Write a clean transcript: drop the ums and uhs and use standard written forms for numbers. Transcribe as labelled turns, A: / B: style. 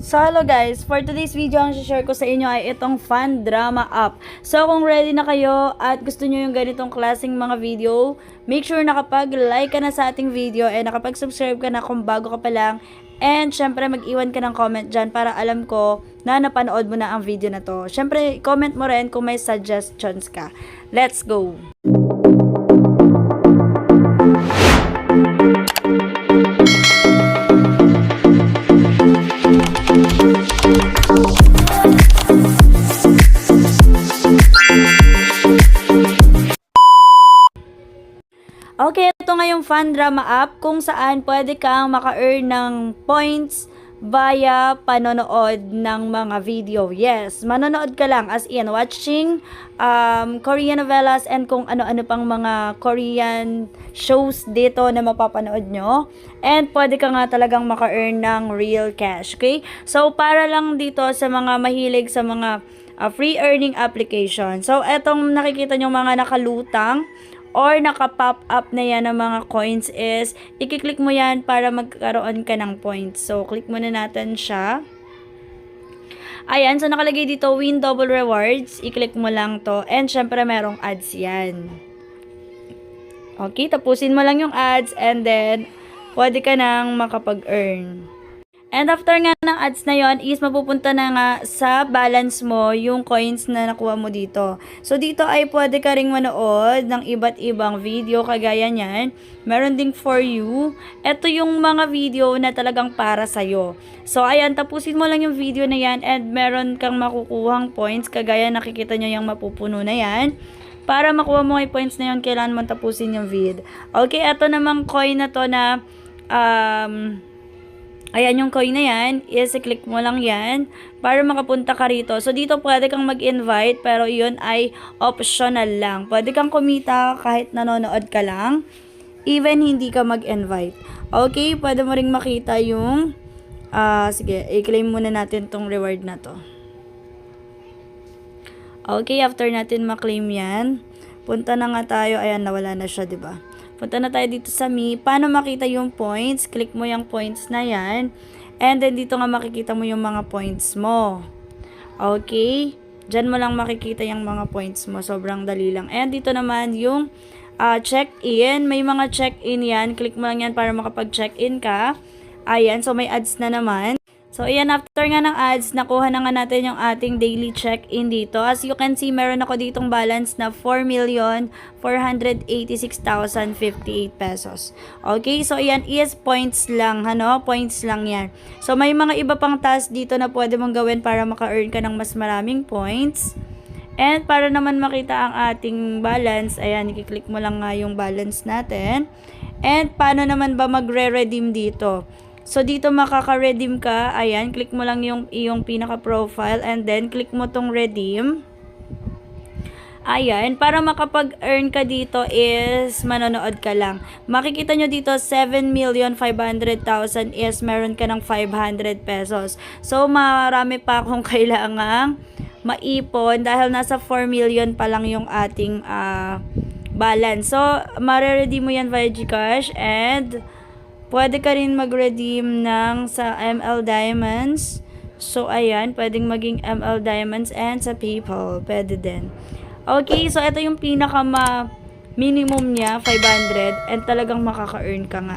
A: So hello guys, for today's video ang share ko sa inyo ay itong fan drama app. So kung ready na kayo at gusto nyo yung ganitong klaseng mga video, make sure nakapag-like ka na sa ating video and nakapag-subscribe ka na kung bago ka pa lang. And syempre mag-iwan ka ng comment dyan para alam ko na napanood mo na ang video na to. Syempre comment mo rin kung may suggestions ka. Let's go! Okay, ito nga yung fan drama app kung saan pwede kang maka-earn ng points via panonood ng mga video. Yes, manonood ka lang as in watching Korean novellas and kung ano-ano pang mga Korean shows dito na mapapanood nyo. And pwede ka nga talagang maka-earn ng real cash. Okay? So, para lang dito sa mga mahilig sa mga free earning application. So, etong nakikita nyo mga nakalutang or naka-pop up na yan ng mga coins is, i-click mo yan para magkaroon ka ng points. So, click muna natin siya. Ayan, so nakalagay dito, win double rewards. I-click mo lang to. And syempre, merong ads yan. Okay, tapusin mo lang yung ads and then, pwede ka nang makapag-earn. And after nga ng ads na yon is mapupunta na nga sa balance mo yung coins na nakuha mo dito. So dito ay pwede ka ring manood ng iba't ibang video kagaya niyan. Meron ding for you. Ito yung mga video na talagang para sa'yo. So ayan, tapusin mo lang yung video na yan and meron kang makukuhang points kagaya nakikita nyo yung mapupuno na yan. Para makuha mo yung points na yun, kailangan mo tapusin yung vid. Okay, ito namang coin na to na ayan yung coin na yan, i-click mo lang yan para makapunta ka rito. So, dito pwede kang mag-invite pero yun ay optional lang. Pwede kang kumita kahit nanonood ka lang, even hindi ka mag-invite. Okay, pwede mo ring makita yung, sige, i-claim muna natin tong reward na to. Okay, after natin ma-claim yan, punta na nga tayo, ayan, nawala na siya, diba? Punta na tayo dito sa me. Paano makita yung points? Click mo yung points na yan. And then dito nga makikita mo yung mga points mo. Okay? Diyan mo lang makikita yung mga points mo. Sobrang dali lang. And dito naman yung check-in. May mga check-in yan. Click mo lang yan para makapag-check-in ka. Ayan. So may ads na naman. So, ayan, after nga ng ads, nakuha na nga natin yung ating daily check-in dito. As you can see, meron ako ditong balance na 4,486,058 pesos. Okay, so ayan is points lang, ano? Points lang yan. So, may mga iba pang task dito na pwede mong gawin para maka-earn ka ng mas maraming points. And para naman makita ang ating balance, ayan, i-click mo lang nga yung balance natin. And paano naman ba magre-redeem dito? So, dito makaka-redeem ka. Ayan, click mo lang yung iyong pinaka-profile and then click mo tong redeem. Ayan, para makapag-earn ka dito is manonood ka lang. Makikita nyo dito 7,500,000 is meron ka ng 500 pesos. So, marami pa akong kailangang maipon dahil nasa 4 million pa lang yung ating balance. So, mare-redeem mo yan via GCash and pwede ka rin mag-redeem ng sa ML Diamonds. So, ayan, pwedeng maging ML Diamonds and sa PayPal. Pwede din. Okay, so ito yung pinaka-minimum niya, 500. And talagang makaka-earn ka nga.